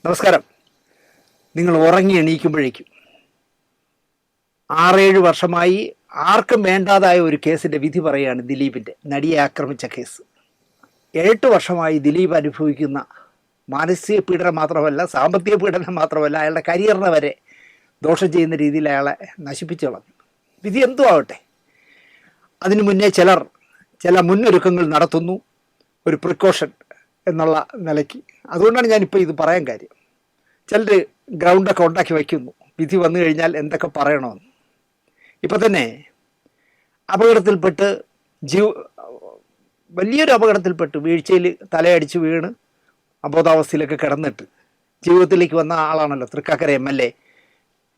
നമസ്കാരം. നിങ്ങൾ ഉറങ്ങി എണീക്കുമ്പോഴേക്കും 6-7 വർഷമായി ആർക്കും വേണ്ടാതായ ഒരു കേസിൻ്റെ വിധി പറയുകയാണ് ദിലീപിൻ്റെ നടിയെ ആക്രമിച്ച കേസ്. 8 വർഷമായി ദിലീപ് അനുഭവിക്കുന്ന മാനസിക പീഡനം മാത്രമല്ല, സാമ്പത്തിക പീഡനം മാത്രമല്ല, അയാളുടെ കരിയറിനെ വരെ ദോഷം ചെയ്യുന്ന രീതിയിൽ അയാളെ നശിപ്പിച്ചു കളഞ്ഞു. വിധി എന്തു ആവട്ടെ, അതിനു മുന്നേ ചില മുന്നൊരുക്കങ്ങൾ നടത്തുന്നു, ഒരു പ്രിക്കോഷൻ എന്നുള്ള നിലയ്ക്ക്. അതുകൊണ്ടാണ് ഞാനിപ്പോൾ ഇത് പറയാൻ കാര്യം. ചിലർ ഗ്രൗണ്ടൊക്കെ ഉണ്ടാക്കി വയ്ക്കുന്നു, വിധി വന്നു കഴിഞ്ഞാൽ എന്തൊക്കെ പറയണമെന്ന്. ഇപ്പം തന്നെ അപകടത്തിൽപ്പെട്ട് വലിയൊരു അപകടത്തിൽപ്പെട്ട് വീഴ്ചയിൽ തലയടിച്ച് വീണ് അബോധാവസ്ഥയിലൊക്കെ കിടന്നിട്ട് ജീവിതത്തിലേക്ക് വന്ന ആളാണല്ലോ തൃക്കാക്കര MLA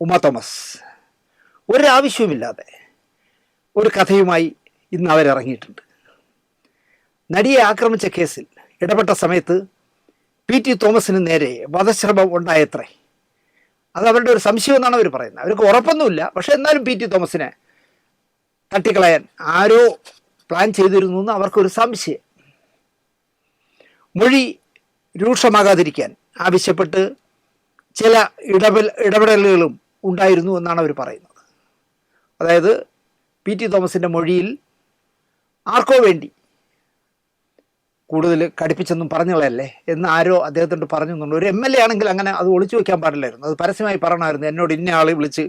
ഉമാ തോമസ്. ഒരാവശ്യവുമില്ലാതെ ഒരു കഥയുമായി ഇന്ന് അവരിറങ്ങിയിട്ടുണ്ട്. നടിയെ ആക്രമിച്ച കേസിൽ ഇടപെട്ട സമയത്ത് PT തോമസിന് നേരെ വധശ്രമം ഉണ്ടായത്രേ. അത് അവരുടെ ഒരു സംശയം എന്നാണ് അവർ പറയുന്നത്. അവർക്ക് ഉറപ്പൊന്നുമില്ല, പക്ഷെ എന്നാലും PT തോമസിനെ തട്ടിക്കളയാൻ ആരോ പ്ലാൻ ചെയ്തിരുന്നു എന്ന് അവർക്കൊരു സംശയം. മൊഴി രൂക്ഷമാകാതിരിക്കാൻ ആവശ്യപ്പെട്ട് ചില ഇടപെടലുകളും ഉണ്ടായിരുന്നു എന്നാണ് അവർ പറയുന്നത്. അതായത് PT തോമസിൻ്റെ മൊഴിയിൽ ആർക്കോ വേണ്ടി കൂടുതൽ കടുപ്പിച്ചൊന്നും പറഞ്ഞുകളയല്ലേ എന്ന് ആരോ അദ്ദേഹത്തോട് പറഞ്ഞുന്നുണ്ട്. ഒരു MLA ആണെങ്കിൽ അങ്ങനെ അത് ഒളിച്ചു വയ്ക്കാൻ പാടില്ലായിരുന്നു, അത് പരസ്യമായി പറയണമായിരുന്നു. എന്നോട് ഇന്ന ആളെ വിളിച്ച്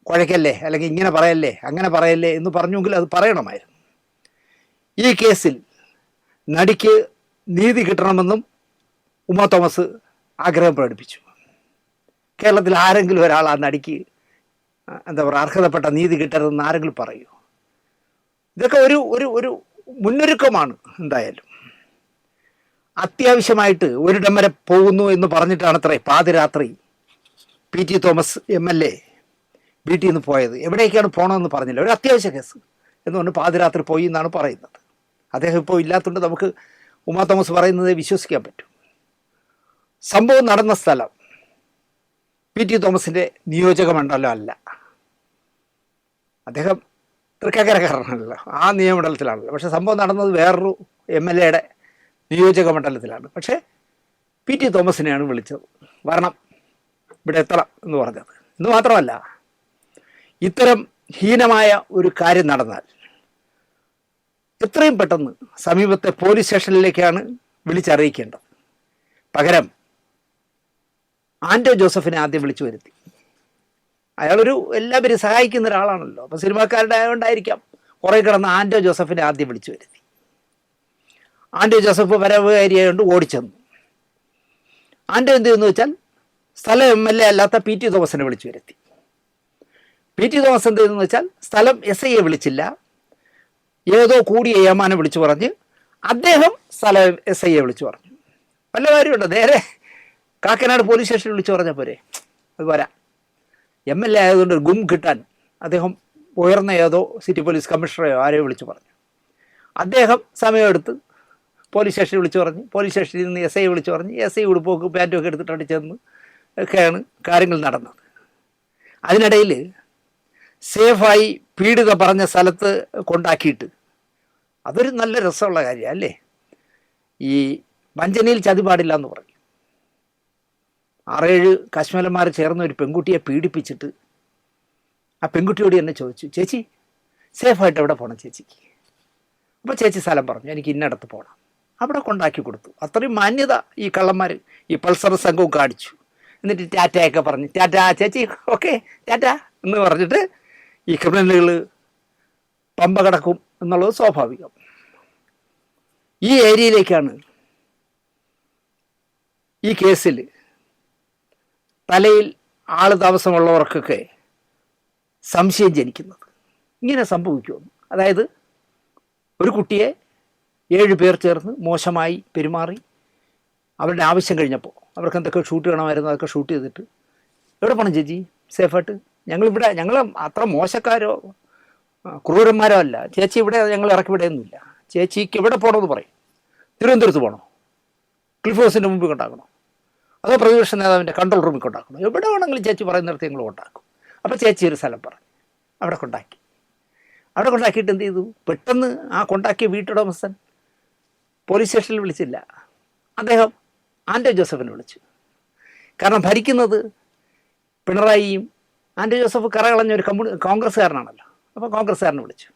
കുഴയ്ക്കല്ലേ, അല്ലെങ്കിൽ ഇങ്ങനെ പറയല്ലേ, അങ്ങനെ പറയല്ലേ എന്ന് പറഞ്ഞുവെങ്കിൽ അത് പറയണമായിരുന്നു. ഈ കേസിൽ നടിക്ക് നീതി കിട്ടണമെന്നും ഉമാ തോമസ് ആഗ്രഹം പ്രകടിപ്പിച്ചു. കേരളത്തിൽ ആരെങ്കിലും ഒരാൾ ആ നടിക്ക് എന്താ പറയുക അർഹതപ്പെട്ട നീതി കിട്ടരുതെന്ന് ആരെങ്കിലും പറയൂ? ഇതൊക്കെ ഒരു ഒരു ഒരു മുന്നൊരുക്കമാണ്. എന്തായാലും അത്യാവശ്യമായിട്ട് ഒരിടം വരെ പോകുന്നു എന്ന് പറഞ്ഞിട്ടാണ് അത്രേ പാതിരാത്രി PT തോമസ് MLA വീട്ടിൽ നിന്ന് പോയത്. എവിടേക്കാണ് പോകണമെന്ന് പറഞ്ഞില്ല, ഒരു അത്യാവശ്യ കേസ് എന്നുകൊണ്ട് പാതിരാത്രി പോയി എന്നാണ് പറയുന്നത്. അദ്ദേഹം ഇപ്പോൾ ഇല്ലാത്തതുകൊണ്ട് നമുക്ക് ഉമാ തോമസ് പറയുന്നത് വിശ്വസിക്കാൻ പറ്റും. സംഭവം നടന്ന സ്ഥലം PT തോമസിൻ്റെ നിയോജക മണ്ഡലം അല്ല. അദ്ദേഹം തൃക്കാക്കരക്കാരനാണല്ലോ, ആ നിയമമണ്ഡലത്തിലാണല്ലോ. പക്ഷേ സംഭവം നടന്നത് വേറൊരു MLA നിയോജക മണ്ഡലത്തിലാണ്. പക്ഷേ PT തോമസിനെയാണ് വിളിച്ചത്, വരണം, ഇവിടെ എത്തണം എന്ന് പറഞ്ഞത്. എന്ന് മാത്രമല്ല, ഇത്തരം ഹീനമായ ഒരു കാര്യം നടന്നാൽ എത്രയും പെട്ടെന്ന് സമീപത്തെ പോലീസ് സ്റ്റേഷനിലേക്കാണ് വിളിച്ചറിയിക്കേണ്ടത്. പകരം ആൻറ്റോ ജോസഫിനെ ആദ്യം വിളിച്ചു വരുത്തി. അയാളൊരു എല്ലാവരും സഹായിക്കുന്ന ഒരാളാണല്ലോ, അപ്പോൾ സിനിമാക്കാരുടെ ആയതുകൊണ്ടായിരിക്കാം കുറേ കിടന്ന് ആൻറ്റോ ജോസഫിനെ ആദ്യം വിളിച്ചു വരുത്തി. ആൻറ്റോ ജോസഫ് വരവുകാരിയായതുകൊണ്ട് ഓടിച്ചെന്നു. ആൻറ്റോ എന്ത് ചെയ്യുന്നു വെച്ചാൽ സ്ഥലം MLA അല്ലാത്ത PT തോമസിനെ വിളിച്ചു വരുത്തി. PT തോമസ് എന്ത് ചെയ്തെന്ന് വെച്ചാൽ സ്ഥലം SIയെ വിളിച്ചില്ല, ഏതോ കൂടിയ ഏമാനെ വിളിച്ചു പറഞ്ഞ് അദ്ദേഹം സ്ഥലം SIയെ വിളിച്ചു പറഞ്ഞു. വല്ല കാര്യമുണ്ടോ? നേരെ കാക്കനാട് പോലീസ് സ്റ്റേഷനിൽ വിളിച്ചു പറഞ്ഞാൽ പോരെ? അത് പോരാ. MLA ആയതുകൊണ്ട് ഒരു ഗും കിട്ടാൻ അദ്ദേഹം ഉയർന്ന ഏതോ സിറ്റി പോലീസ് കമ്മീഷണറെയോ ആരെയോ വിളിച്ചു പറഞ്ഞു. അദ്ദേഹം സമയമെടുത്ത് പോലീസ് സ്റ്റേഷനിൽ വിളിച്ചു പറഞ്ഞ്, പോലീസ് സ്റ്റേഷനിൽ നിന്ന് SIയെ വിളിച്ചു പറഞ്ഞ്, SI ഉടുപ്പൊക്കെ പാൻറ്റൊക്കെ എടുത്തിട്ടാണ് ചെന്ന് ഒക്കെയാണ് കാര്യങ്ങൾ നടന്നത്. അതിനിടയിൽ സേഫായി പീഡിത പറഞ്ഞ സ്ഥലത്ത് കൊണ്ടാക്കിയിട്ട്, അതൊരു നല്ല രസമുള്ള കാര്യമാണ് അല്ലേ? ഈ വഞ്ചനയിൽ ചതി പാടില്ല എന്ന് പറയും. 6-7 കശ്മീരന്മാർ ചേർന്ന് ഒരു പെൺകുട്ടിയെ പീഡിപ്പിച്ചിട്ട് ആ പെൺകുട്ടിയോട് എന്നെ ചോദിച്ചു, ചേച്ചി സേഫായിട്ട് എവിടെ പോകണം ചേച്ചിക്ക്? അപ്പോൾ ചേച്ചി സ്ഥലം പറഞ്ഞു, എനിക്ക് ഇന്നടത്ത് പോകണം. അവിടെ കൊണ്ടാക്കി കൊടുത്തു. അത്രയും മാന്യത ഈ കള്ളന്മാർ, ഈ പൾസർ സംഘവും കാണിച്ചു. എന്നിട്ട് ടാറ്റയൊക്കെ പറഞ്ഞ്, ടാറ്റ ചേച്ചി, ഓക്കെ ടാറ്റ എന്ന് പറഞ്ഞിട്ട് ഈ ക്രിമിനലുകൾ പമ്പ കിടക്കും എന്നുള്ളത് സ്വാഭാവികം. ഈ ഏരിയയിലേക്കാണ് ഈ കേസിൽ തലയിൽ ആൾ താമസമുള്ളവർക്കൊക്കെ സംശയം ജനിക്കുന്നത്. ഇങ്ങനെ സംഭവിക്കുമെന്ന്. അതായത് ഒരു കുട്ടിയെ 7 പേർ ചേർന്ന് മോശമായി പെരുമാറി, അവരുടെ ആവശ്യം കഴിഞ്ഞപ്പോൾ അവർക്ക് എന്തൊക്കെ ഷൂട്ട് ചെയ്യണമായിരുന്നു, അതൊക്കെ ഷൂട്ട് ചെയ്തിട്ട് എവിടെ പോകണം ചേച്ചി സേഫായിട്ട്? ഞങ്ങൾ അത്ര മോശക്കാരോ ക്രൂരന്മാരോ അല്ല ചേച്ചി, ഇവിടെ ഞങ്ങൾ ഇറക്കി വിടുകയൊന്നുമില്ല. ചേച്ചിക്ക് എവിടെ പോകണമെന്ന് പറയും. തിരുവനന്തപുരത്ത് പോകണോ? ക്ലിഫ് ഹൗസിൻ്റെ മുമ്പിൽ കൊണ്ടാക്കണോ? അതോ പ്രതിപക്ഷ നേതാവിൻ്റെ കൺട്രോൾ റൂമിൽ കൊണ്ടാക്കണം? എവിടെ വേണമെങ്കിലും ചേച്ചി പറയുന്നിടത്ത് ഞങ്ങൾ കൊണ്ടാക്കും. അപ്പോൾ ചേച്ചി ഒരു സ്ഥലം പറഞ്ഞു, അവിടെ കൊണ്ടാക്കി. അവിടെ കൊണ്ടാക്കിയിട്ട് എന്ത് ചെയ്തു? പെട്ടെന്ന് ആ കൊണ്ടാക്കിയ വീട്ടുടമസ്ഥൻ പോലീസ് സ്റ്റേഷനിൽ വിളിച്ചില്ല, അദ്ദേഹം ആൻറ്റോ ജോസഫിനെ വിളിച്ചു. കാരണം ഭരിക്കുന്നത് പിണറായിയും ആൻഡോ ജോസഫ് കറകളഞ്ഞ ഒരു കോൺഗ്രസ്സുകാരനാണല്ലോ. അപ്പോൾ കോൺഗ്രസ്സുകാരനെ വിളിച്ചു.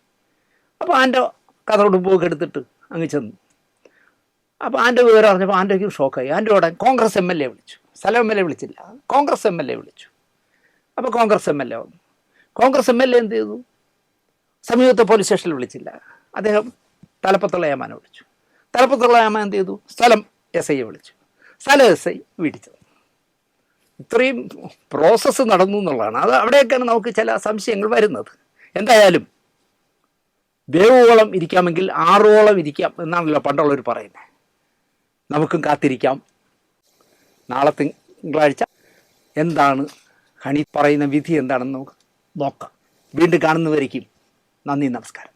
അപ്പോൾ ആൻഡോ കഥോടുപ്പൊക്കെ എടുത്തിട്ട് അങ്ങ് ചെന്നു. അപ്പോൾ ആൻഡോ വിവരം അറിഞ്ഞപ്പോൾ ആൻഡോയ്ക്ക് ഷോക്കായി. ആൻഡോ ഉടൻ കോൺഗ്രസ് MLA വിളിച്ചു. സ്ഥലം MLA വിളിച്ചില്ല, കോൺഗ്രസ് MLA വിളിച്ചു. അപ്പോൾ കോൺഗ്രസ് MLA വന്നു. കോൺഗ്രസ് MLA എന്ത് ചെയ്തു? സമീപത്തെ പോലീസ് സ്റ്റേഷനിൽ വിളിച്ചില്ല, അദ്ദേഹം തലപ്പത്തുള്ള ഏമാനെ വിളിച്ചു. തലപ്പത്തുള്ള ഏമാൻ എന്ത് ചെയ്തു? സ്ഥലം SI വിളിച്ചു. സ്ഥലം SI വീട്ടിച്ചത്. ഇത്രയും പ്രോസസ്സ് നടന്നു എന്നുള്ളതാണ്. അത് അവിടെയൊക്കെയാണ് നമുക്ക് ചില സംശയങ്ങൾ വരുന്നത്. എന്തായാലും ദേവോളം ഇരിക്കാമെങ്കിൽ ആറോളം ഇരിക്കാം എന്നാണല്ലോ പണ്ടുള്ളവർ പറയുന്നത്. നമുക്കും കാത്തിരിക്കാം. നാളെ തിങ്കളാഴ്ച എന്താണ് ഹണി പറയുന്ന വിധി എന്താണെന്ന് നമുക്ക് നോക്കാം. വീണ്ടും കാണുന്നവരേക്കും നന്ദി, നമസ്കാരം.